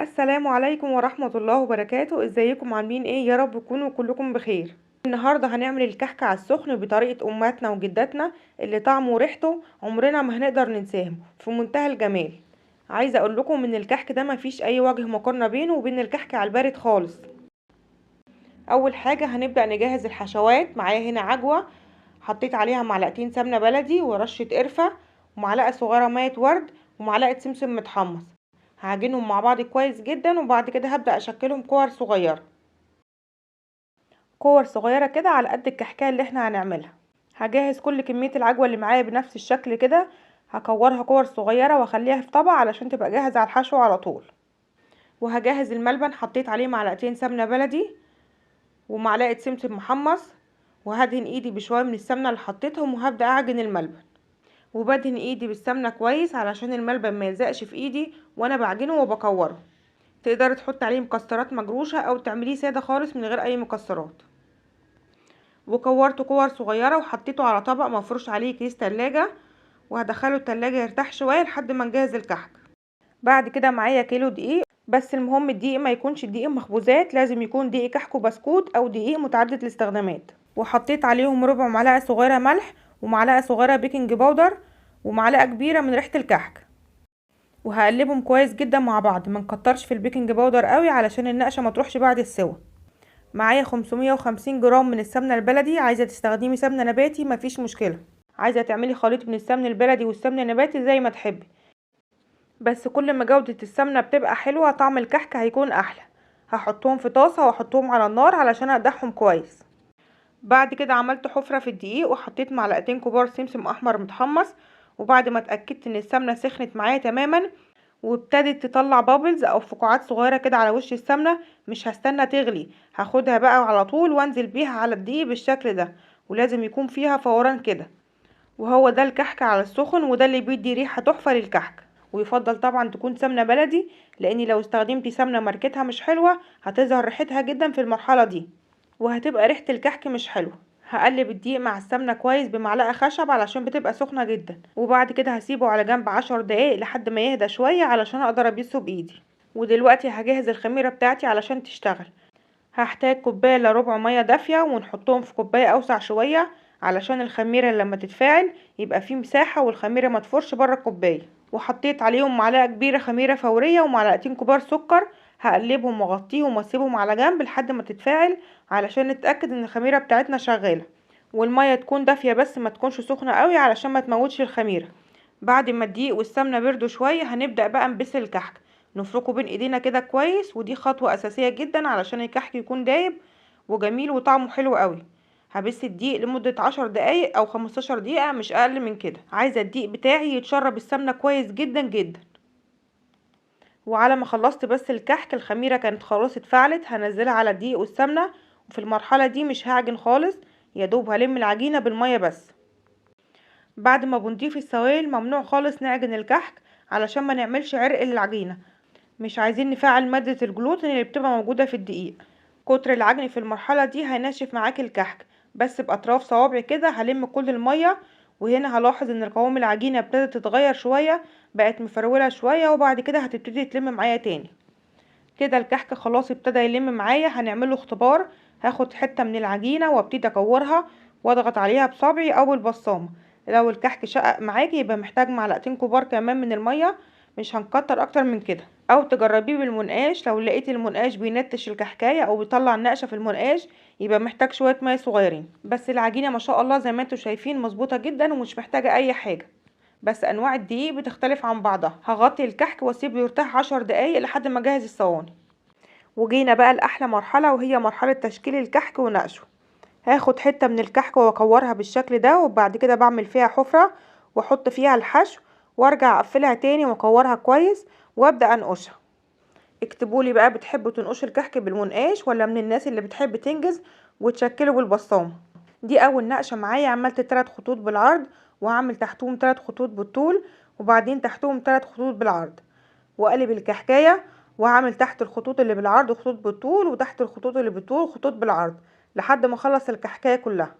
السلام عليكم ورحمة الله وبركاته. ازيكم عاملين ايه؟ يا رب تكونوا كلكم بخير. النهاردة هنعمل الكحك على السخن بطريقة امهاتنا وجداتنا اللي طعمه وريحته عمرنا ما هنقدر ننساهم، في منتهى الجمال. عايزة اقول لكم ان الكحك ده مفيش اي وجه مقارنة بينه وبين الكحك على البارد خالص. اول حاجة هنبدأ نجهز الحشوات. معايا هنا عجوة، حطيت عليها معلقتين سمنة بلدي ورشة قرفة ومعلقة صغيرة مية ورد ومعلقة سمسم متحمص. هعجنهم مع بعض كويس جدا، وبعد كده هبدأ اشكلهم كور صغيرة، كور صغيرة كده على قد الكحكاية اللي احنا هنعملها. هجهز كل كمية العجوة اللي معايا بنفس الشكل كده، هكورها كور صغيرة واخليها في طبق علشان تبقى جاهزة على الحشو على طول. وهجهز الملبن، حطيت عليه معلقتين سمنة بلدي ومعلقة سمسم محمص، وهدهن ايدي بشوية من السمنة اللي حطيتهم، وهبدأ اعجن الملبن. وبدهن ايدي بالسمنة كويس علشان الملبن ما يلزقش في ايدي وانا بعجنه وبكوره. تقدري تحط عليه مكسرات مجروشة او تعمليه سادة خالص من غير اي مكسرات. وكورته كور صغيرة وحطيته على طبق مفروش عليه كيس تلاجة، وهدخله التلاجة يرتاح شوية لحد ما نجهز الكحك. بعد كده معايا كيلو دقيق، بس المهم الدقيق ما يكونش دقيق مخبوزات، لازم يكون دقيق كحك وبسكوت او دقيق متعدد الاستخدامات. وحطيت عليهم ربع معلقة صغيرة ملح ومعلقة صغيرة بيكنج باودر ومعلقة كبيرة من ريحة الكحك. وهقلبهم كويس جدا مع بعض، ما نكترش في البيكنج باودر قوي علشان النقشة ما تروحش بعد السوا. معايا 550 جرام من السمنة البلدي، عايزة تستخدمي سمنة نباتي مفيش مشكلة، عايزة تعملي خليط من السمن البلدي والسمن النباتي زي ما تحبي، بس كل ما جودة السمنة بتبقى حلوة طعم الكحك هيكون احلى. هحطهم في طاسة واحطهم على النار علشان اقدحهم كويس. بعد كده عملت حفرة في الدقيق وحطيت معلقتين كبار سمسم احمر متحمص، وبعد ما اتأكدت ان السمنة سخنت معايا تماما وابتدت تطلع بابلز او فقاعات صغيره كده على وش السمنه، مش هستنى تغلي، هاخدها بقى على طول وانزل بيها على الدقيق بالشكل ده، ولازم يكون فيها فوران كده. وهو ده الكحك على السخن، وده اللي بيدي ريحه تحفه للكحك. ويفضل طبعا تكون سمنه بلدي، لاني لو استخدمتي سمنه ماركتها مش حلوه هتظهر ريحتها جدا في المرحله دي، وهتبقى ريحه الكحك مش حلوه. هقلب الدقيق مع السمنة كويس بمعلقة خشب علشان بتبقى سخنة جدا، وبعد كده هسيبه على جنب 10 دقايق لحد ما يهدى شوية علشان اقدر ابيسه بايدي. ودلوقتي هجهز الخميرة بتاعتي علشان تشتغل. هحتاج كوباية الا ربع مية دافية ونحطهم في كوباية اوسع شوية علشان الخميرة لما تتفاعل يبقى فيه مساحة والخميرة ما تفرش بره الكوباية. وحطيت عليهم معلقة كبيرة خميرة فورية ومعلقتين كبار سكر، هقلبهم واغطيهم واسيبهم على جنب لحد ما تتفاعل علشان نتأكد ان الخميرة بتاعتنا شغالة. والمية تكون دافية بس ما تكونش سخنة قوي علشان ما تموتش الخميرة. بعد ما الدقيق والسمنة بردوا شوية هنبدأ بقى نبس الكحك، نفركه بين ايدينا كده كويس، ودي خطوة اساسية جدا علشان الكحك يكون دايب وجميل وطعمه حلو قوي. هبس الدقيق لمدة 10 دقايق او 15 دقيقة، مش اقل من كده. عايزة الدقيق بتاعي يتشرب السمنة كويس جدا جدا. وعلى ما خلصت بس الكحك الخميرة كانت خلاص اتفعلت، هنزلها على الدقيق والسمنة، وفي المرحلة دي مش هعجن خالص، يا دوب هلم العجينة بالمية بس. بعد ما بنضيف السوائل ممنوع خالص نعجن الكحك علشان ما نعملش عرق للعجينة، مش عايزين نفعل مادة الجلوتين اللي بتبقى موجودة في الدقيق. كتر العجن في المرحلة دي هينشف معاكي الكحك، بس بأطراف صوابعي كده هلم كل المية. وهنا هلاحظ ان قوام العجينة ابتدت تتغير شوية، بقت مفرولة شوية، وبعد كده هتبتدي تلم معايا تاني. كده الكحك خلاص ابتدى يلم معايا، هنعمله اختبار. هاخد حتة من العجينة وابتدي اكورها واضغط عليها بصبعي او بالبصامة. لو الكحك شقق معاكي يبقى محتاج معلقتين كبار كمان من المية، مش هنكتر اكتر من كده. او تجربيه بالمنقاش، لو لقيت المنقاش بينتش الكحكايه او بيطلع النقشه في المنقاش يبقى محتاج شويه ميه صغيرين. بس العجينه ما شاء الله زي ما انتوا شايفين مظبوطه جدا ومش محتاجه اي حاجه، بس انواع الدقيق بتختلف عن بعضها. هغطي الكحك واسيبه يرتاح 10 دقايق لحد ما اجهز الصواني. وجينا بقى لاحلى مرحله، وهي مرحله تشكيل الكحك ونقشه. هاخد حته من الكحك واكورها بالشكل ده، وبعد كده بعمل فيها حفره واحط فيها الحشو، وارجع اقفلها تاني واكورها كويس وابدا انقشها. اكتبولي بقى، بتحبوا تنقشوا الكحك بالمنقاش ولا من الناس اللي بتحب تنجز وتشكله بالبصامه؟ دي اول نقشه معايا، عملت 3 خطوط بالعرض وهعمل تحتهم 3 خطوط بالطول، وبعدين تحتهم 3 خطوط بالعرض، واقلب الكحكايه وهعمل تحت الخطوط اللي بالعرض خطوط بالطول، وتحت الخطوط اللي بالطول خطوط بالعرض، لحد ما اخلص الكحكايه كلها.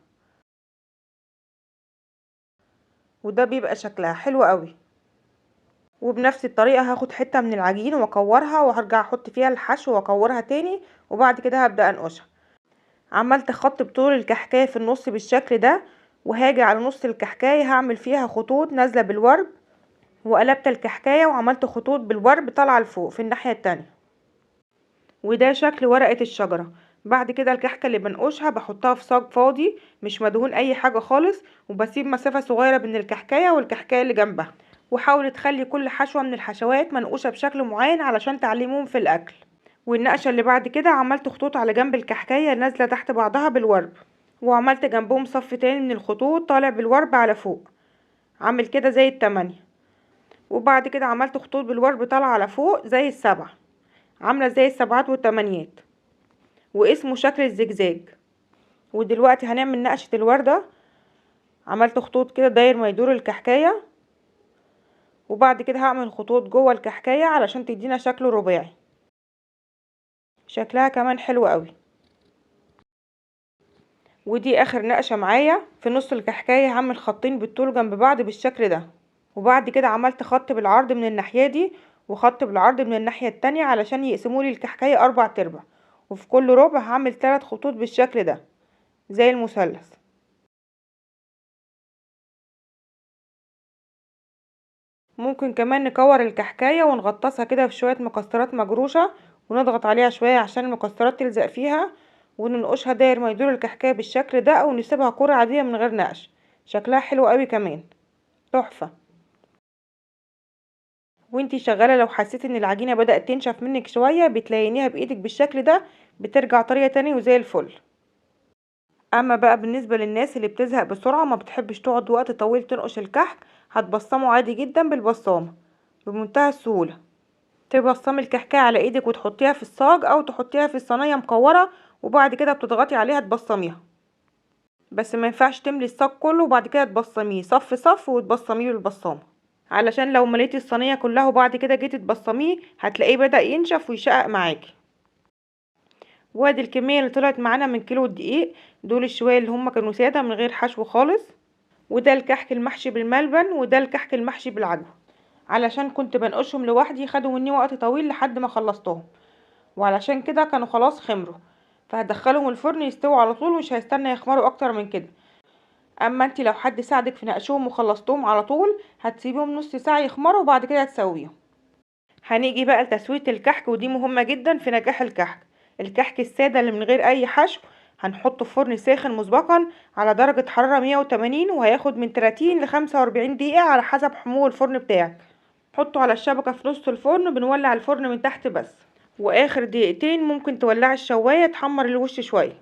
وده بيبقى شكلها حلو قوي. وبنفس الطريقة هاخد حتة من العجين واكورها وهرجع احط فيها الحشو واكورها تاني، وبعد كده هبدأ انقشها. عملت خط بطول الكحكاية في النص بالشكل ده، وهاجي على نص الكحكاية هعمل فيها خطوط نازلة بالورب، وقلبت الكحكاية وعملت خطوط بالورب طالعة لفوق في الناحية التانية. وده شكل ورقة الشجرة. بعد كده الكحكة اللي بنقشها بحطها في صاج فاضي مش مدهون اي حاجة خالص، وبسيب مسافة صغيرة بين الكحكاية والكحكاية اللي جنبها. وحاول تخلي كل حشوة من الحشوات منقوشة بشكل معين علشان تعلمهم في الاكل. والنقشة اللي بعد كده عملت خطوط على جنب الكحكاية نازلة تحت بعضها بالورب، وعملت جنبهم صف تاني من الخطوط طالع بالورب على فوق، عامل كده زي التمانية. وبعد كده عملت خطوط بالورب طالعة على فوق زي السبعة، عاملة زي السبعات والتمانيات، واسمه شكل الزجزاج. ودلوقتي هنعمل نقشة الوردة. عملت خطوط كده داير ما يدور الكحكاية، وبعد كده هعمل خطوط جوه الكحكاية علشان تدينا شكل رباعي. شكلها كمان حلو قوي. ودي اخر نقشة معايا. في نص الكحكاية هعمل خطين بالطول جنب بعض بالشكل ده، وبعد كده عملت خط بالعرض من الناحية دي وخط بالعرض من الناحية التانية علشان يقسموا لي الكحكاية 4 تربع، وفي كل ربع هعمل 3 خطوط بالشكل ده زي المثلث. ممكن كمان نكور الكحكاية ونغطسها كده في شوية مكسرات مجروشة ونضغط عليها شوية عشان المكسرات تلزق فيها، وننقشها داير ما يدور الكحكاية بالشكل ده، او نسيبها كرة عادية من غير نقش. شكلها حلو قوي كمان، تحفة. وانتي شغالة لو حسيت ان العجينة بدأت تنشف منك شوية بتلينيها بايدك بالشكل ده، بترجع طرية تاني وزي الفل. اما بقى بالنسبة للناس اللي بتزهق بسرعة ما بتحبش تقعد وقت طويل تنقش الكحك، هتبصمه عادي جدا بالبصامة بمنتهى السهولة. تبصمي الكحكاية على ايدك وتحطيها في الصاج او تحطيها في الصينية مكورة، وبعد كده بتضغطي عليها تبصميها. بس ما ينفعش تملي الصاج كله وبعد كده تبصميه صف صف وتبصميه بالبصامة، علشان لو مليتي الصينية كلها وبعد كده جيتي تبصميه هتلاقيه بدأ ينشف ويشقق معاكي. وادي الكمية اللي طلعت معانا من كيلو الدقيق. دول الشوية اللي هم كانوا سادة من غير حشو خالص. وده الكحك المحشي بالملبن، وده الكحك المحشي بالعجوة. علشان كنت بنقشهم لوحدي خدوا مني وقت طويل لحد ما خلصتهم، وعلشان كده كانوا خلاص خمروا، فهدخلهم الفرن يستووا على طول، مش هيستنى يخمروا اكتر من كده. اما انتي لو حد ساعدك في نقشهم وخلصتهم على طول هتسيبيهم نص ساعة يخمروا وبعد كده تسويهم. هنيجي بقى لتسوية الكحك، ودي مهمة جدا في نجاح الكحك. الكحك السادة اللي من غير اي حشو هنحطه في فرن ساخن مسبقا على درجة حرارة 180، وهياخد من 30 ل 45 دقيقة على حسب حمو الفرن بتاعك. حطه على الشبكة في نص الفرن، بنولع الفرن من تحت بس، واخر دقيقتين ممكن تولعي الشواية تحمر الوش شوية.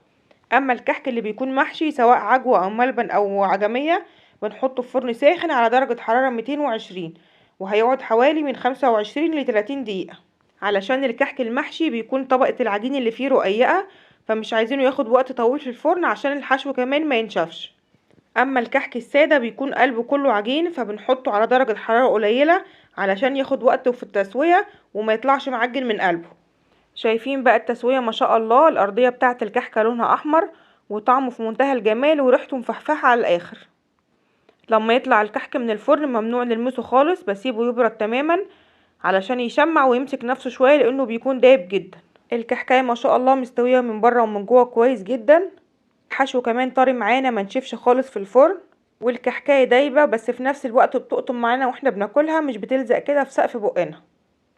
اما الكحك اللي بيكون محشي سواء عجوة او ملبن او عجمية بنحطه في فرن ساخن على درجة حرارة 220، وهيقعد حوالي من 25 ل 30 دقيقة. علشان الكحك المحشي بيكون طبقة العجين اللي فيه رقيقة، فمش عايزينه ياخد وقت طويل في الفرن عشان الحشو كمان ما ينشفش. اما الكحك السادة بيكون قلبه كله عجين، فبنحطه على درجة حرارة قليلة علشان ياخد وقته في التسوية وما يطلعش معجن من قلبه. شايفين بقى التسوية ما شاء الله، الارضية بتاعة الكحكة لونها احمر وطعمه في منتهى الجمال وريحته مفحفحة على الاخر. لما يطلع الكحك من الفرن ممنوع نلمسه خالص، بسيبه يبرد تماما علشان يشمع ويمسك نفسه شوية لانه بيكون دايب جدا. الكحكاية ما شاء الله مستوية من بره ومن جوه كويس جدا. الحشو كمان طري معانا ما نشفش خالص في الفرن، والكحكاية دايبة بس في نفس الوقت بتقطم معانا واحنا بناكلها، مش بتلزق كده في سقف بقنا.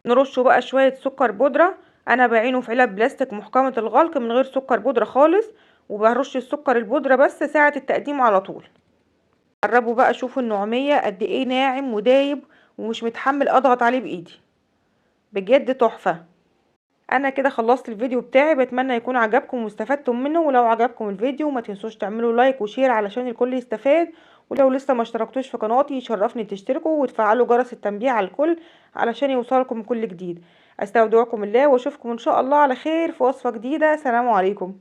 نرشه بقى شوية سكر بودرة. انا بعينه في علب بلاستيك محكمة الغلق من غير سكر بودرة خالص، وبرش السكر البودرة بس ساعة التقديم على طول. جربوا بقى شوفوا النعومية قد ايه ناعم ودايب ومش متحمل اضغط عليه بايدي، بجد تحفة. انا كده خلصت الفيديو بتاعي، بتمنى يكون عجبكم واستفدتم منه. ولو عجبكم الفيديو ما تنسوش تعملوا لايك وشير علشان الكل يستفاد، ولو لسه ما اشتركتوش في قناتي يشرفني تشتركوا وتفعلوا جرس التنبيه على الكل علشان يوصلكم كل جديد. استودعكم الله واشوفكم ان شاء الله على خير في وصفة جديدة. سلام عليكم.